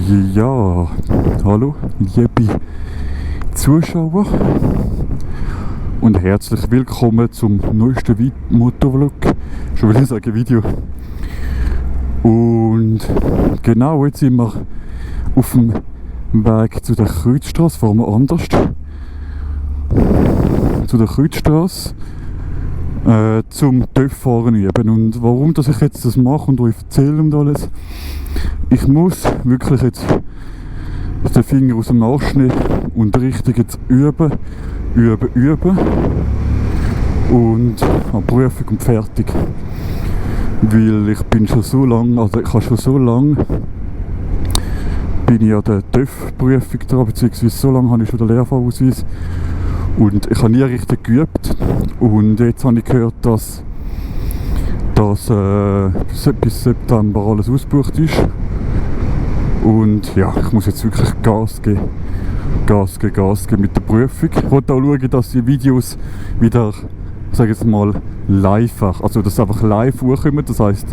Ja, hallo liebe Zuschauer und herzlich willkommen zum neuesten Motovlog, schon will ich sagen Video. Und genau, jetzt sind wir auf dem Weg zu der Kreuzstrasse, fahren wir anders zu der Kreuzstrasse zum TÜV-Fahren üben. Und warum dass ich jetzt das mache und euch erzähle und alles, ich muss wirklich jetzt den Finger aus dem Arsch nehmen und richtig jetzt üben und an Prüfung und fertig. Weil ich bin schon so lange, also ich habe schon so lange bin ich an der TÜV-Prüfung dran, beziehungsweise so lange habe ich schon den Lehrfahrausweis und ich habe nie richtig geübt. Und jetzt habe ich gehört, dass bis September alles ausgebucht ist. Und ja, ich muss jetzt wirklich Gas geben mit der Prüfung. Ich wollte auch schauen, dass die Videos wieder, sage ich jetzt mal, live, also dass einfach live hochkommen. Das heisst,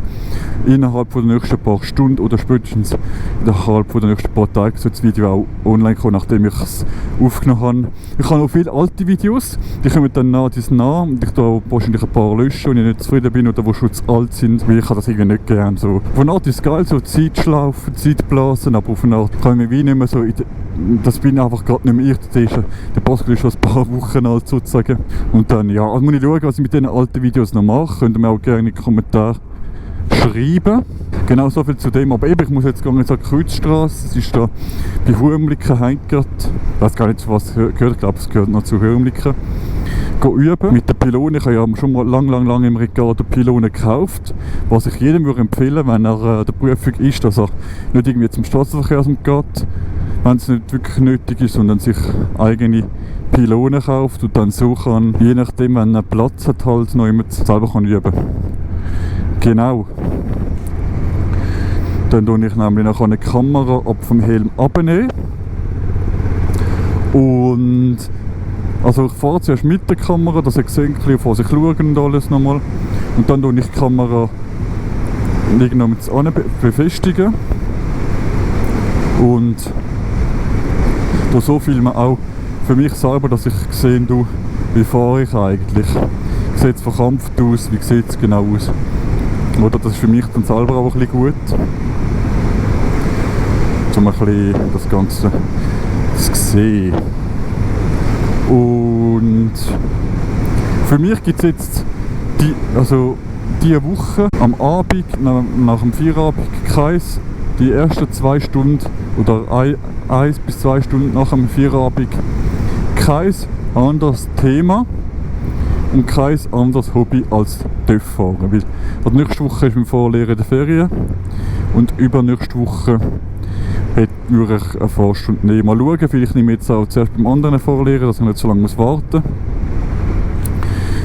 innerhalb der nächsten paar Stunden oder spätestens innerhalb der nächsten paar Tage soll das Video auch online kommen, nachdem ich es aufgenommen habe. Ich habe noch viele alte Videos, die kommen dann nach und ich tue wahrscheinlich ein paar löschen, wenn ich nicht zufrieden bin oder die schon zu alt sind, weil ich das irgendwie nicht gerne so. Auf eine Art ist es geil, so Zeitschlaufen, Zeitblasen, aber auf eine Art kann ich mich wie nicht mehr so, das bin einfach gerade nicht mehr ich, der Pascal ist schon ein paar Wochen alt sozusagen. Und dann, ja, also muss ich schauen, was ich mit diesen alten Videos noch mache, könnt ihr mir auch gerne in die Kommentare schreiben. Genau, so viel zu dem. Aber eben, ich muss jetzt gehen zur Kreuzstrasse. Es ist da bei Hurmliken heimgegangen. Ich weiß gar nicht, zu was es gehört. Ich glaube, es gehört noch zu Hurmliken. Üben mit den Pylonen. Ich habe ja schon mal lang im Ricardo Pylonen gekauft. Was ich jedem würde empfehlen, wenn er der Prüfung ist, dass er nicht irgendwie zum Straßenverkehrsamt geht, wenn es nicht wirklich nötig ist, sondern sich eigene Pylonen kauft und dann so kann, je nachdem, wenn er Platz hat, halt noch immer selber kann üben. Genau. Dann tue ich nämlich noch eine Kamera ab vom Helm abnehmen. Und also ich fahre zuerst mit der Kamera, dass ich sehe, auf was ich schaue und alles nochmal. Und dann tue ich die Kamera irgendwann befestigen. Und so filmen auch für mich selber, dass ich sehe, wie fahre ich eigentlich. Sieht es verkrampft aus, wie sieht es genau aus. Oder das ist für mich dann selber auch ein bisschen gut. Um ein bisschen das Ganze zu sehen. Und für mich gibt es jetzt diese Woche am Abend, nach dem Feierabendkreis, die ersten 2 Stunden oder 1 bis 2 Stunden nach dem Feierabendkreis anderes Thema und kein anderes Hobby als TÜV-Fahren. Weil nächste Woche ist mein Vorlehrer in der Ferien und übernächste Woche würde ich eine Fahrstunde nehmen. Mal schauen, vielleicht nehme ich jetzt auch zuerst beim anderen Vorlehrer, dass ich nicht so lange warten muss.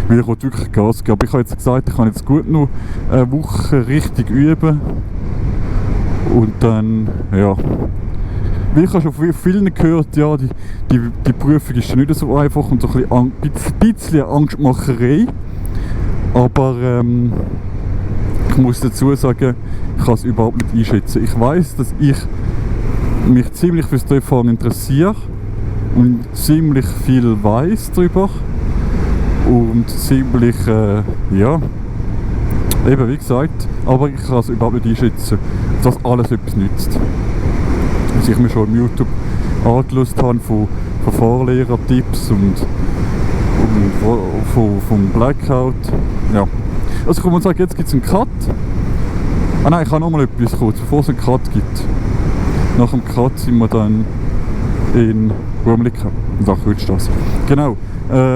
Weil ich will wirklich Gas geben. Aber ich habe jetzt gesagt, ich kann jetzt gut noch eine Woche richtig üben. Und dann, ja. Wie ich habe schon von vielen gehört, ja, die Prüfung ist nicht so einfach und so ein bisschen Angstmacherei. Aber ich muss dazu sagen, ich kann es überhaupt nicht einschätzen. Ich weiss, dass ich mich ziemlich fürs TÜV-Fahren interessiere und ziemlich viel weiss darüber. Und ziemlich, ja, eben wie gesagt, aber ich kann es überhaupt nicht einschätzen, dass alles etwas nützt. Was ich mir schon auf YouTube angeschaut habe von Fahrlehrer-Tipps und vom Blackout. Ja. Also ich kann mal sagen, jetzt gibt es einen Cut. Ah nein, ich habe noch mal etwas kurz, bevor es einen Cut gibt. Nach dem Cut sind wir dann in Hurmliken, in der Kreuzstrasse. Genau.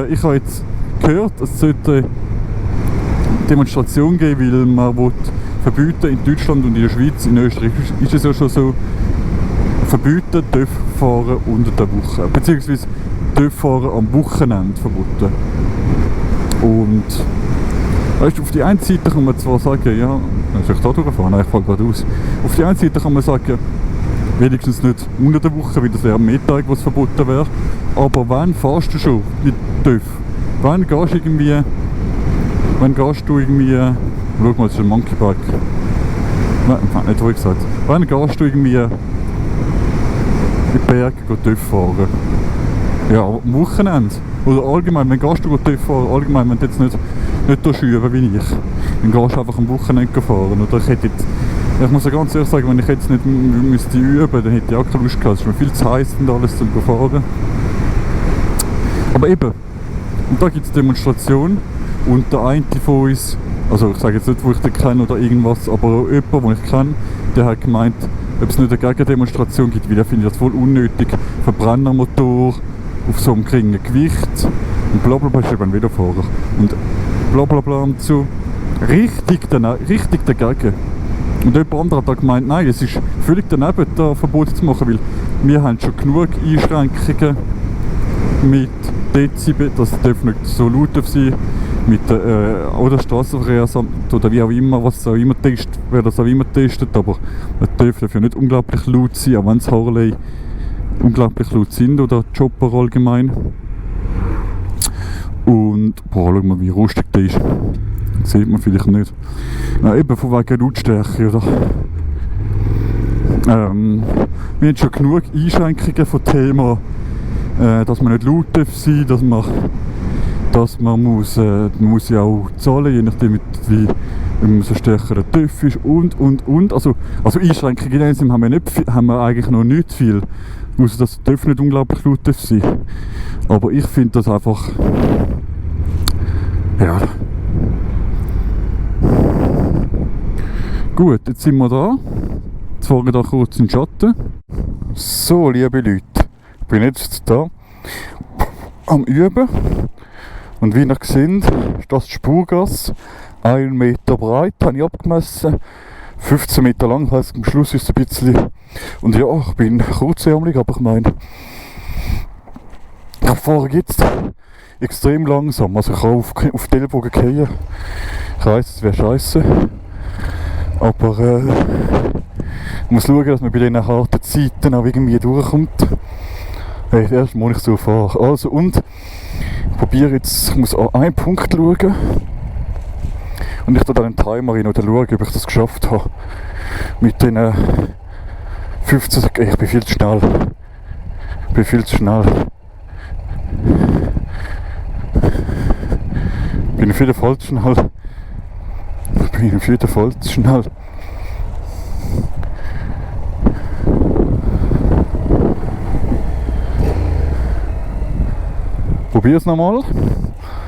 Ich habe jetzt gehört, es sollte eine Demonstration geben, weil man will verbieten in Deutschland und in der Schweiz, in Österreich ist es ja schon so, verbieten TÜV-Fahren unter der Woche, beziehungsweise TÜV-Fahren am Wochenende verboten. Und weißt du, auf die einen Seite kann man zwar sagen, ja, soll ich da durchfahren? Nein, ich fahre gerade aus. Auf die einen Seite kann man sagen, wenigstens nicht unter der Woche, weil das wäre am Mittag, wo es verboten wäre. Aber wann fährst du schon mit TÜV? Wann gehst du irgendwie, schau mal, das ist ein Monkeybike. Nein, nicht ruhig gesagt. Wann gehst du irgendwie in die Berge TÜV fahren. Ja, aber am Wochenende. Oder allgemein, wenn gehst du TÜV fahren, allgemein, wenn du jetzt nicht durchschüben wie ich, dann gehst du einfach am Wochenende fahren. Oder ich muss ja ganz ehrlich sagen, wenn ich jetzt nicht müsste üben, dann hätte ich auch keine Lust gehabt. Es ist mir viel zu heiß und alles zum Fahren. Aber eben, und da gibt es Demonstrationen und der eine von uns, also ich sage jetzt nicht, wo ich den kenne oder irgendwas, aber jemand, den ich kenne, der hat gemeint, ob es nicht eine Gegendemonstration gibt, weil er findet das voll unnötig. Verbrennermotor auf so einem geringen Gewicht und blablabla, ist eben ein Velofahrer. Und blablabla und so. Richtig dagegen. Und jemand anderer hat da gemeint, nein, es ist völlig daneben, da Verbote zu machen, weil wir haben schon genug Einschränkungen mit Dezibel, das darf nicht so laut sein, mit oder Straßenverkehrsamt oder wie auch immer, was auch immer testet, wer das auch immer testet, aber es darf ja nicht unglaublich laut sein, auch wenn es Harley unglaublich laut sind oder Chopper allgemein. Und boah, schau mal, wie rustig der ist. Das sieht man vielleicht nicht. Eben von wegen Lautstärke, oder? Wir haben schon genug Einschränkungen vom Thema, dass man nicht laut darf sein, dass man muss ja auch zahlen, je nachdem wie so stärker der TÜV ist und. Also Einschränkungen in dem Sinne haben wir eigentlich noch nicht viel. Außer dass der TÜV nicht unglaublich laut darf sein. Aber ich finde das einfach... Ja... Gut, jetzt sind wir da. Jetzt fahren wir da kurz in den Schatten. So, liebe Leute, ich bin jetzt da am Üben. Und wie ihr seht, ist das die Spurgasse. 1 Meter breit, habe ich abgemessen. 15 Meter lang, heisst am Schluss ist es ein bisschen... Und ja, ich bin kurzärmelig, aber ich meine... Ich fahre jetzt extrem langsam, also ich kann auf die Ellbogen fallen. Ich weiss, es wäre scheiße. Aber ich muss schauen, dass man bei diesen harten Zeiten auch irgendwie durchkommt. Hey, erst muss ich so fahren. Also und ich probiere jetzt, ich muss an einen Punkt schauen. Und ich tue dann einen Timer rein oder schauen, ob ich das geschafft habe. Mit den 15 Sekunden. Ich bin viel zu schnell. Ich bin viel zu schnell. Ich bin auf jeden Fall zu schnell. Ich bin auf jeden Fall zu schnell. Probier es nochmal.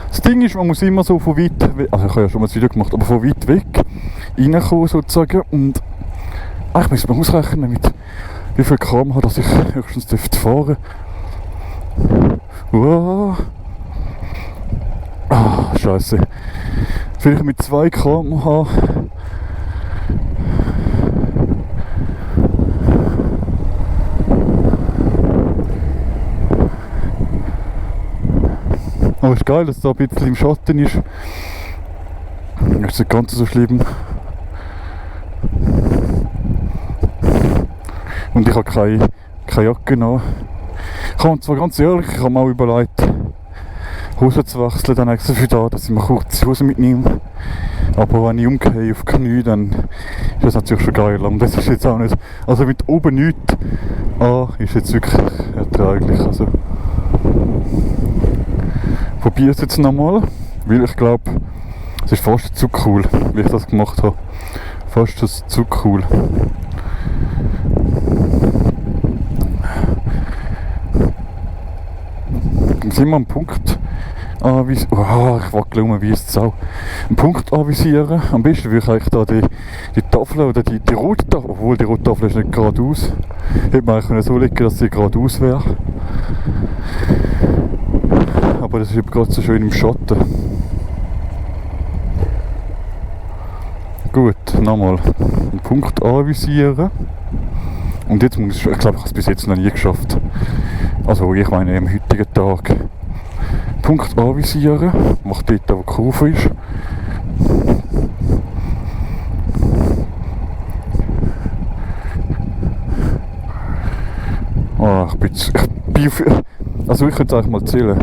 Das Ding ist, man muss immer so von weit weg, also ich habe ja schon mal das Video gemacht, aber von weit weg reinkommen sozusagen und ich muss mal ausrechnen, mit wie viel km/h dass ich höchstens fahren dürfte. Scheiße. Vielleicht mit 2 km/h. Aber es ist geil, dass es da ein bisschen im Schatten ist. Das ist nicht ganz so schlimm. Und ich habe keine Jacke noch. Ich habe zwar ganz ehrlich, ich habe mir auch überlegt, Hosen zu wechseln, dann extra für da, dass ich mir kurze Hosen mitnehme. Aber wenn ich umgehe auf die Knie, dann ist das natürlich schon geil. Und das ist jetzt auch nicht, also mit oben nichts ist jetzt wirklich erträglich. Also probiere es jetzt nochmal, weil ich glaube, es ist fast zu cool, wie ich das gemacht habe. Fast zu cool. Dann sind wir am Punkt anvisieren. Ich wackele um wie es auch. Einen Punkt anvisieren. Am besten würde ich eigentlich da die Tafel oder die rote Tafel, obwohl die rote Tafel ist nicht geradeaus. Hätte man eigentlich so legen, dass sie geradeaus wäre. Aber das ist eben gerade so schön im Schatten. Gut, nochmal einen Punkt anvisieren. Und jetzt muss ich glaube, ich habe es bis jetzt noch nie geschafft. Also ich meine am heutigen Tag. Punkt anvisieren, macht dort, wo die Kurve ist. Also ich könnte es eigentlich mal zählen.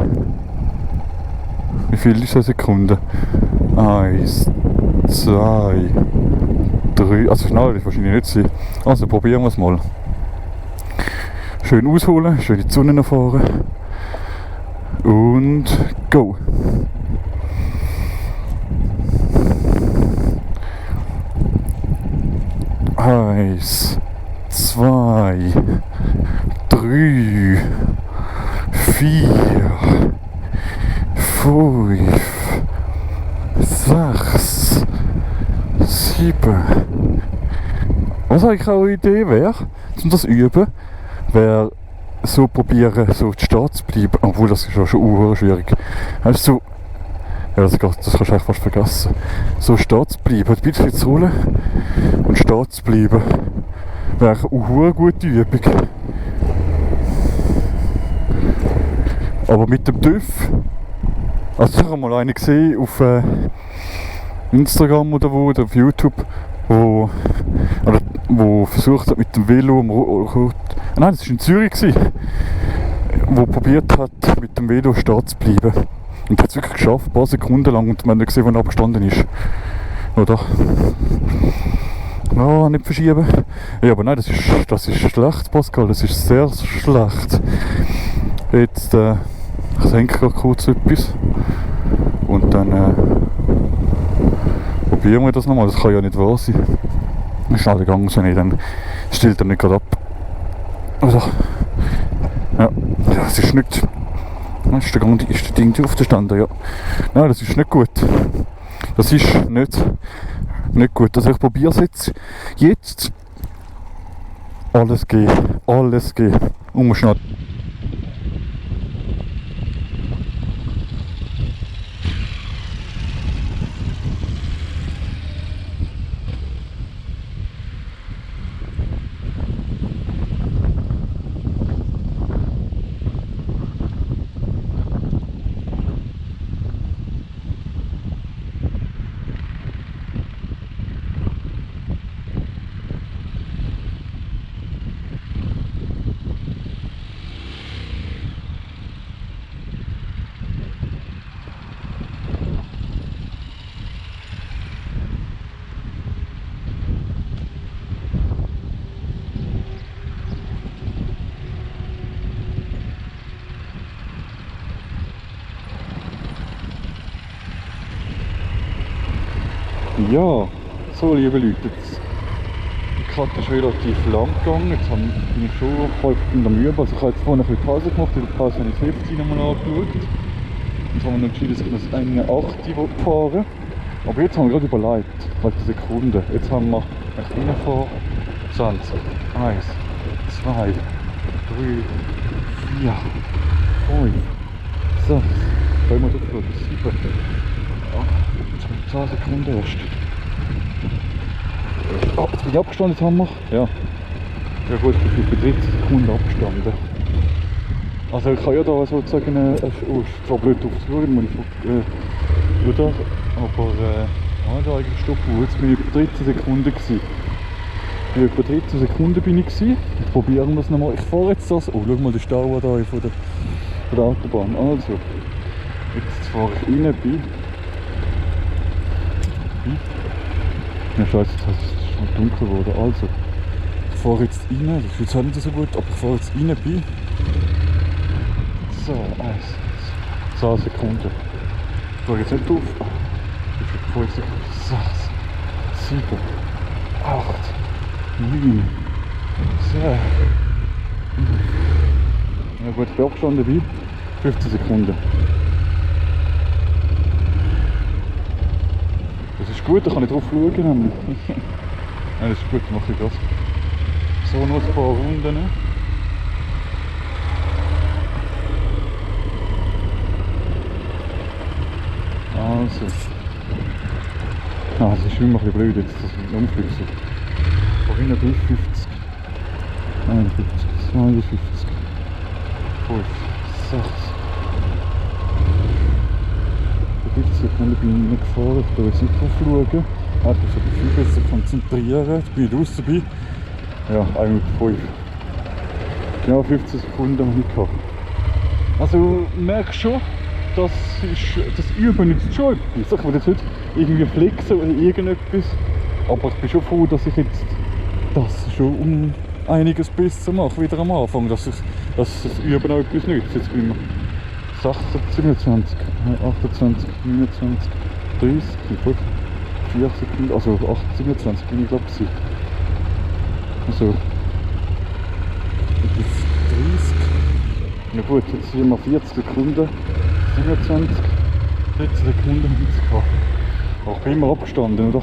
Wie viel ist eine Sekunde? 1, 2, 3. Also schnell wird es wahrscheinlich nicht sein. Also probieren wir es mal. Schön ausholen, schön in die Sonne fahren. Und go! Eins, zwei, drei, vier, fünf, sechs, sieben. Was eigentlich auch eine Idee wäre, um das zu üben, wäre so probieren, so stehen zu bleiben, obwohl das ist schon schwierig. Weißt du, so, ja, das kannst du eigentlich fast vergessen. So stehen zu bleiben, ein bisschen zu rollen und stehen zu bleiben, wäre eine gute Übung. Aber mit dem TÜV, also ich habe mal einen gesehen auf Instagram oder wo, oder auf YouTube, wo versucht hat mit dem Velo nein, das war in Zürich, wo probiert hat mit dem Velo stehen zu bleiben. Und hat es wirklich geschafft, ein paar Sekunden lang, und man hat nicht gesehen, wann er abgestanden ist. Oder? Ja, nicht verschieben. Ja, aber nein, das ist schlecht, Pascal, das ist sehr schlecht. Jetzt, ich denke gerade kurz etwas. Und dann probieren wir das nochmal, das kann ja nicht wahr sein. Schnell gegangen, wenn ich dann stellt er nicht gerade ab. Oder? Ja, das ist nicht. Das ist der Ding aufgestanden, ja. Nein, das ist nicht gut. Das ist nicht gut. Also ich probiere es jetzt. Alles geben. Schnell. Ja, so liebe Leute, die Karte ist relativ lang gegangen, jetzt bin ich schon halb in der Mühe, also ich habe jetzt vorhin ein bisschen Pause gemacht, in der Pause habe ich das Heft nochmal angeschaut. Jetzt haben wir entschieden, dass ich das eine 8 fahren. Aber jetzt haben wir gerade überlegt, halt die Sekunden. Jetzt haben wir reinfahren 20, 1, 2, 3, 4, 5, 6, können wir das schauen, 7, 10 Sekunden erst. Oh, jetzt bin ich abgestanden, jetzt haben wir. Ja. Ja gut, ich bin bei 30 Sekunden abgestanden. Also ich kann ja da sozusagen, zwar blöd drauf zu schauen, muss ich wieder, aber da eigentlich stoppen. Jetzt bin ich bei 13 Sekunden gewesen. Bei etwa 13 Sekunden bin ich gewesen. Jetzt probieren wir das nochmal. Ich fahre jetzt das. Oh, schau mal den Stau da von der Autobahn. Also, jetzt fahre ich rein bei. Ja scheiße, jetzt ist es schon dunkel geworden. Also, ich fahre jetzt rein, das ist jetzt auch nicht so gut, aber ich fahre jetzt rein bei. So, 10 Sekunden. Ich fahre jetzt nicht auf. Ich fahre jetzt 6, 7, 8, 9, 10. Ja gut, ich bin abgestanden bei 15 Sekunden. Das ist gut, da kann ich drauf schauen. Ja, das ist gut, dann mache ich das. So, noch ein paar Runden. Also. Ah, das ist immer ein bisschen blöd jetzt, das mit dem Umflüssen. Vorhin bei 50, 51, 52, 5, 6. Bei 50 Sekunden bin ich nicht gefahren, ich kann jetzt nicht drauf schauen. Ich muss mich viel besser konzentrieren, jetzt bin ich raus dabei. Ja, 1 Minute 5. Genau 15 Sekunden habe ich gehabt. Also merkst schon, das Üben ist schon etwas. Ich will jetzt nicht irgendwie flexen oder irgendetwas, aber ich bin schon froh, dass ich jetzt das schon einiges besser mache, wieder am Anfang, dass das Üben auch etwas nützt. Jetzt bin ich 16, 27, 28, 29, 30, 4 Sekunden, also 8, 27 bin ich glaube ich. Also bis 30. Ja gut, jetzt sind wir 40 Sekunden, 27, 13 Sekunden haben es gehabt. Aber ich bin immer abgestanden, oder?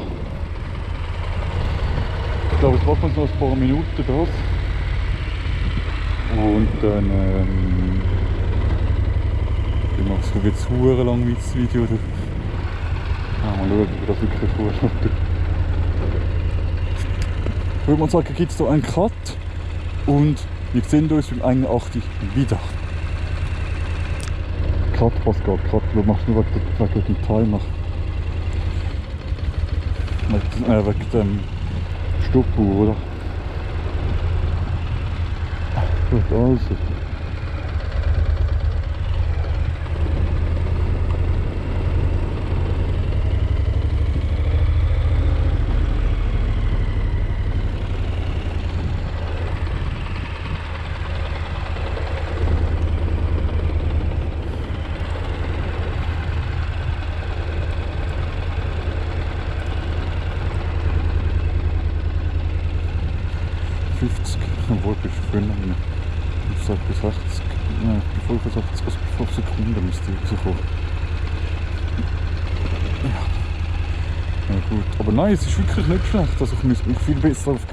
Ich glaube, es braucht uns noch ein paar Minuten das. Und dann ich mache es jetzt sehr lang das Video. Mal schauen, ob das wirklich vorschlägt. Ich würde mal sagen, gibt es hier einen Cut und wir sehen uns beim 81 wieder. Cut, was geht? Cut, du machst nur wegen dem Timer. Wegen dem Stoppuhr, oder? Gut, also. Obwohl bis früher, ich sage bis 60, nein, bis 65, also bis 5 Sekunden müsste ich rauskommen. Ja. Ja gut, aber nein, es ist wirklich nicht schlecht, also ich müsste mich viel besser auf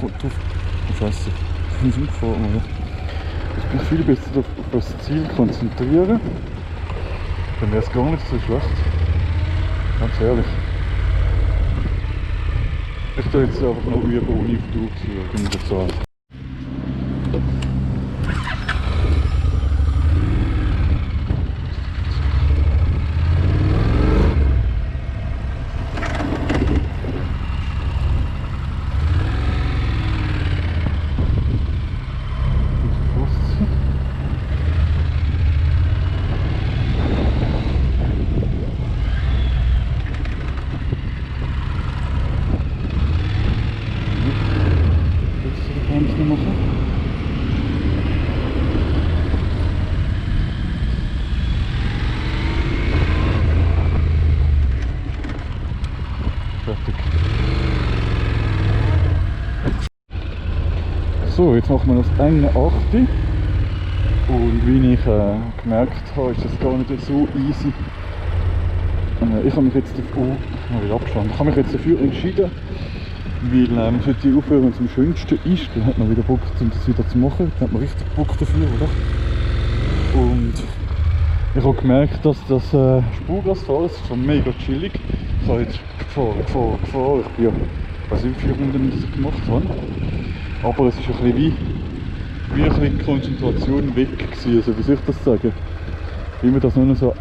Scheiße, ich muss umfahren, oder? Ich muss mich viel besser auf das Ziel konzentrieren, dann wäre es gar nicht so schlecht, ganz ehrlich. Ich tue jetzt einfach noch üben, ohne auf die Uhr zu schauen, muss ich sagen. So, jetzt machen wir das enge 8. Und wie ich gemerkt habe, ist das gar nicht so easy. Ich habe mich jetzt dafür, ich habe mich jetzt dafür entschieden, weil man sollte aufhören, wenn es am schönsten ist. Dann hat man wieder Bock, um das wieder zu machen. Dann hat man richtig Bock dafür, oder? Und ich habe gemerkt, dass das Spurgasfahren ist schon mega chillig. Ich habe jetzt gefahren. Ich bin ja, ich weiß nicht, wie viele Runden ich das gemacht habe. Aber es ist ein bisschen wie ein bisschen die Konzentration weg gewesen. Also wie soll ich das sagen? Wie mir das nur noch so ein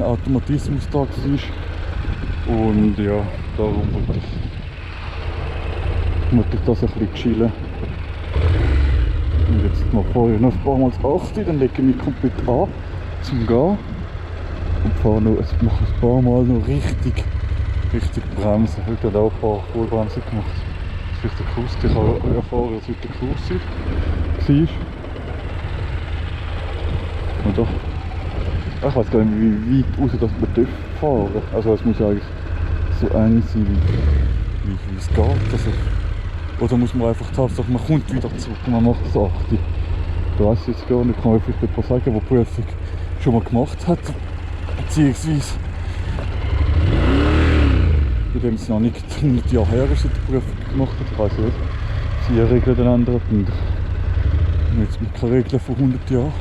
Automatismus da war. Und ja, darum wollte ich das ein bisschen chillen. Und jetzt fahre ich noch ein paar Mal das 8, dann lege ich mich komplett an zum Gehen. Und mache ein paar Mal noch richtig bremsen. Heute hat auch ein paar Vollbremsen gemacht. Das ist der Kurs, ich habe erfahren, dass heute der Kurs war. Und doch, ich weiß gar nicht, wie weit raus dass man fahren darf. Also es muss eigentlich so eng sein, wie es geht. Also, oder muss man einfach Tatsache, man kommt wieder zurück und man macht das 8. Da weiss ich jetzt gar nicht, kann man vielleicht jemand sagen, der die Prüfung schon mal gemacht hat. Beziehungsweise bei dem es noch nicht 100 Jahre her ist, die Prüfung gemacht hat. Ich weiss nicht, sie Regeln dann ändert und jetzt mit keine Regeln von 100 Jahren.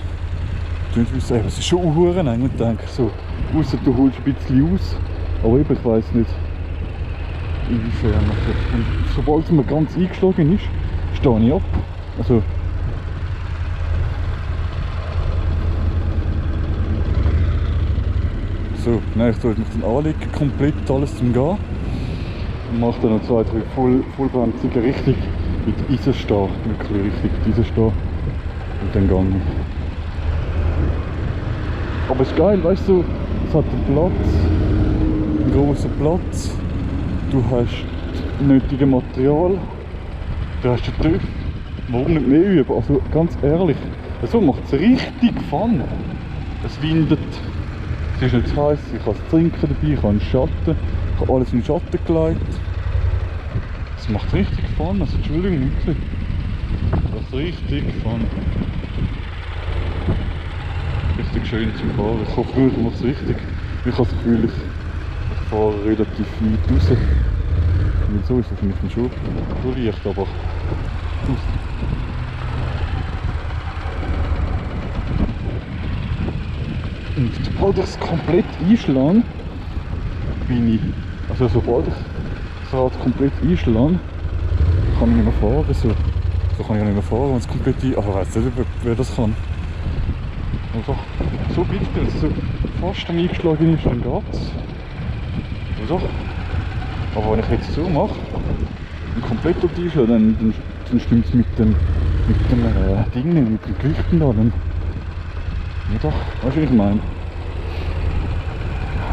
Es ist schon eng und denke so, ausser du holst ein bisschen aus, aber eben, ich weiss nicht, inwiefern. Und sobald es mir ganz eingeschlagen ist, stehe ich ab. Also, so, nein, ich tue mich dann anlegen, komplett alles zum Gehen. Und mache dann noch 2, 3 Vollbremsungen richtig mit Eisen stehen, wirklich richtig mit Eisen stehen. Und dann gehe ich. Aber es ist geil, weißt du, es hat einen Platz, einen grossen Platz, du hast das nötige Material, Du hast den TÜV. Warum nicht mehr üben? Also ganz ehrlich, so macht es richtig Fun. Es windet, es ist nicht zu heiß, ich kann es trinken dabei, ich habe einen Schatten, ich habe alles in den Schatten gelegt. Es macht richtig Fun, also Entschuldigung, wirklich. Das ist richtig Fun. Richtig schön zum Fahren. Ich hoffe, früher macht es richtig. Ich habe das Gefühl, ich fahre relativ weit raus. Und so ist es für mich schon leicht, aber raus. Und sobald ich es komplett einschlage, bin ich, also sobald ich das Rad komplett einschlage, kann ich nicht mehr fahren. So kann ich nicht mehr fahren, wenn es komplett aber ich weiß nicht, wer das kann. Also, so bitte, wenn es so fast eingeschlagen ist, dann geht es. Also, aber wenn ich jetzt so mache und komplett dort einschlage, dann stimmt es mit den Dingen, mit den Gewichten da. Dann, ja doch, weißt du, was ich meine?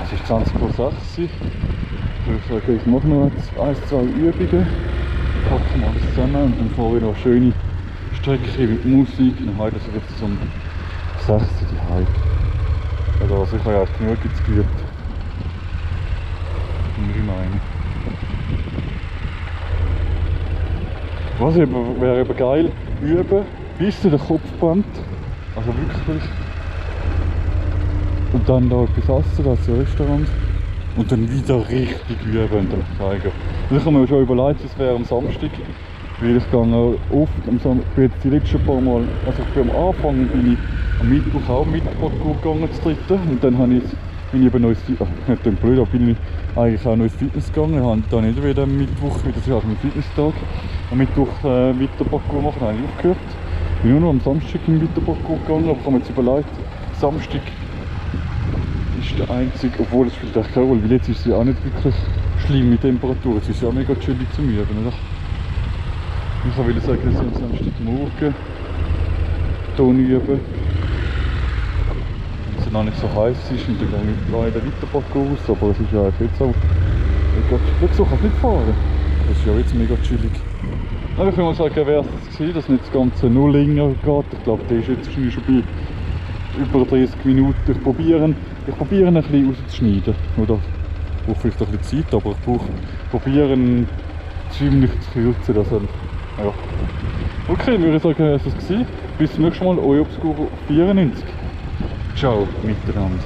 Es ist 20 vor 6 Uhr. Ich würde sagen, ich mache noch 1-2 Übungen, packe alles zusammen und dann fahre ich noch eine schöne Strecke mit Musik. Dann habe ich das so um 6 Uhr daheim. Also ich habe ja genug jetzt geübt. Würde ich meinen. Was wäre eben geil, üben, bis zu den Kopfband. Also wirklich. Und dann da etwas essen, da ist ein Restaurant. Und dann wieder richtig üben und dann zeigen. Und ich habe mir schon überlegt, es wäre am Samstag. Weil ich gehe oft am Samstag, ich bin jetzt die letzten paar Mal, also ich bin am Anfang bin ich am Mittwoch auch mit Parkour gegangen zu dritten. Und dann habe ich, bin ich eben noch ins Fitness, nicht blöd, aber bin ich eigentlich auch noch ins Fitness gegangen. Ich habe dann nicht wieder am Mittwoch, das ist auch mein Fitnesstag, am Mittwoch weiter Parkour machen, habe ich aufgehört. Ich bin nur noch am Samstag im Weiterparkour gegangen, aber ich habe mir jetzt überlegt, Samstag ist der einzige, obwohl es spielt echt keine Rolle, weil jetzt ist es ja auch nicht wirklich schlimm mit Temperatur, es ist ja auch mega chillig zum Üben, oder? Ich wollte sagen, dass ich am Samstagmorgen hier üben, wenn es noch nicht so heiß ist und dann gehe ich leider Weiterparkour raus, aber es ist ja jetzt auch mega, so kann ich nicht fahren, das ist ja jetzt mega chillig. Aber ich würde mal sagen, wäre es gewesen, dass nicht das Ganze nur länger geht. Ich glaube, der ist jetzt schon bei über 30 Minuten. Ich probiere ein bisschen rauszuschneiden. Oder ich brauche vielleicht ein bisschen Zeit, aber ich probiere ihn ziemlich zu kürzen. Also, ja. Okay, würde ich sagen, das war es. Bis zum nächsten Mal, euer Obscuro 94. Ciao miteinander.